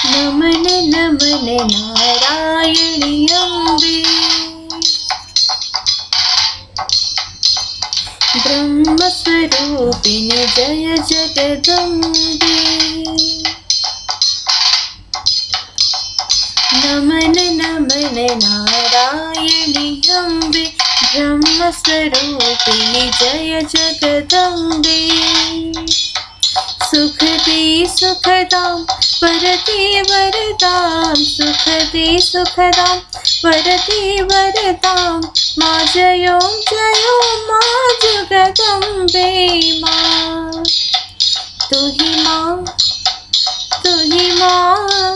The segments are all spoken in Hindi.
नमन नमन नारायणी अम्बे, ब्रह्मस्वरूपिणि जय जगदम्बे। नमन नमन नारायणी अम्बे, ब्रह्मस्वरूपिणि जय जगदम्बे। सुखदे सुखदां वरदे वरदां, सुखदे सुखदां वरदे वरदां, माँ जयो जयो माँ जगदम्बे माँ। तू ही माँ, तू ही माँ,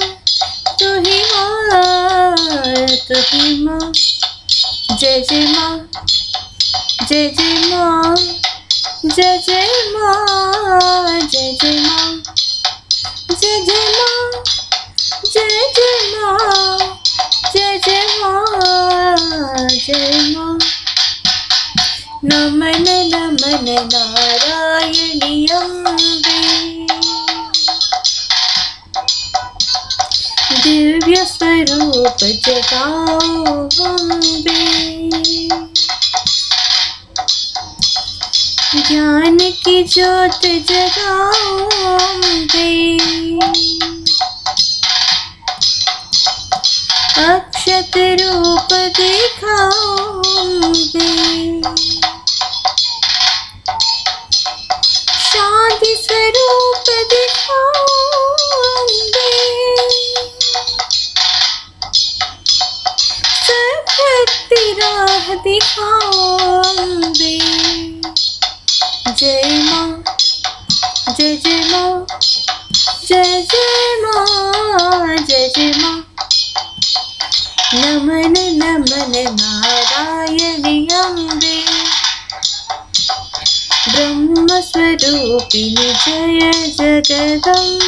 तू ही माँ, तू ही माँ। जय जय माँ, जय जय माँ, जय जय माँ, जय जय माँ, जय जय माँ, जय जय माँ, जय जय माँ, जय माँ। नमन नमन नारायणी अम्बे, दिव्य स्वरूप जगाओ अम्बे। ज्ञान की ज्योत जगाओ अम्बे, अक्षत रूप दिखाओ अम्बे, शांति स्वरूप दिखाओ अम्बे, सत्य राह दिखाओ अम्बे। जय माँ, जय जय माँ, जय जय माँ, जय जय माँ। नमन नमन नारायणी अम्बे, ब्रह्मस्वरूपिणि जय जगदम्बे।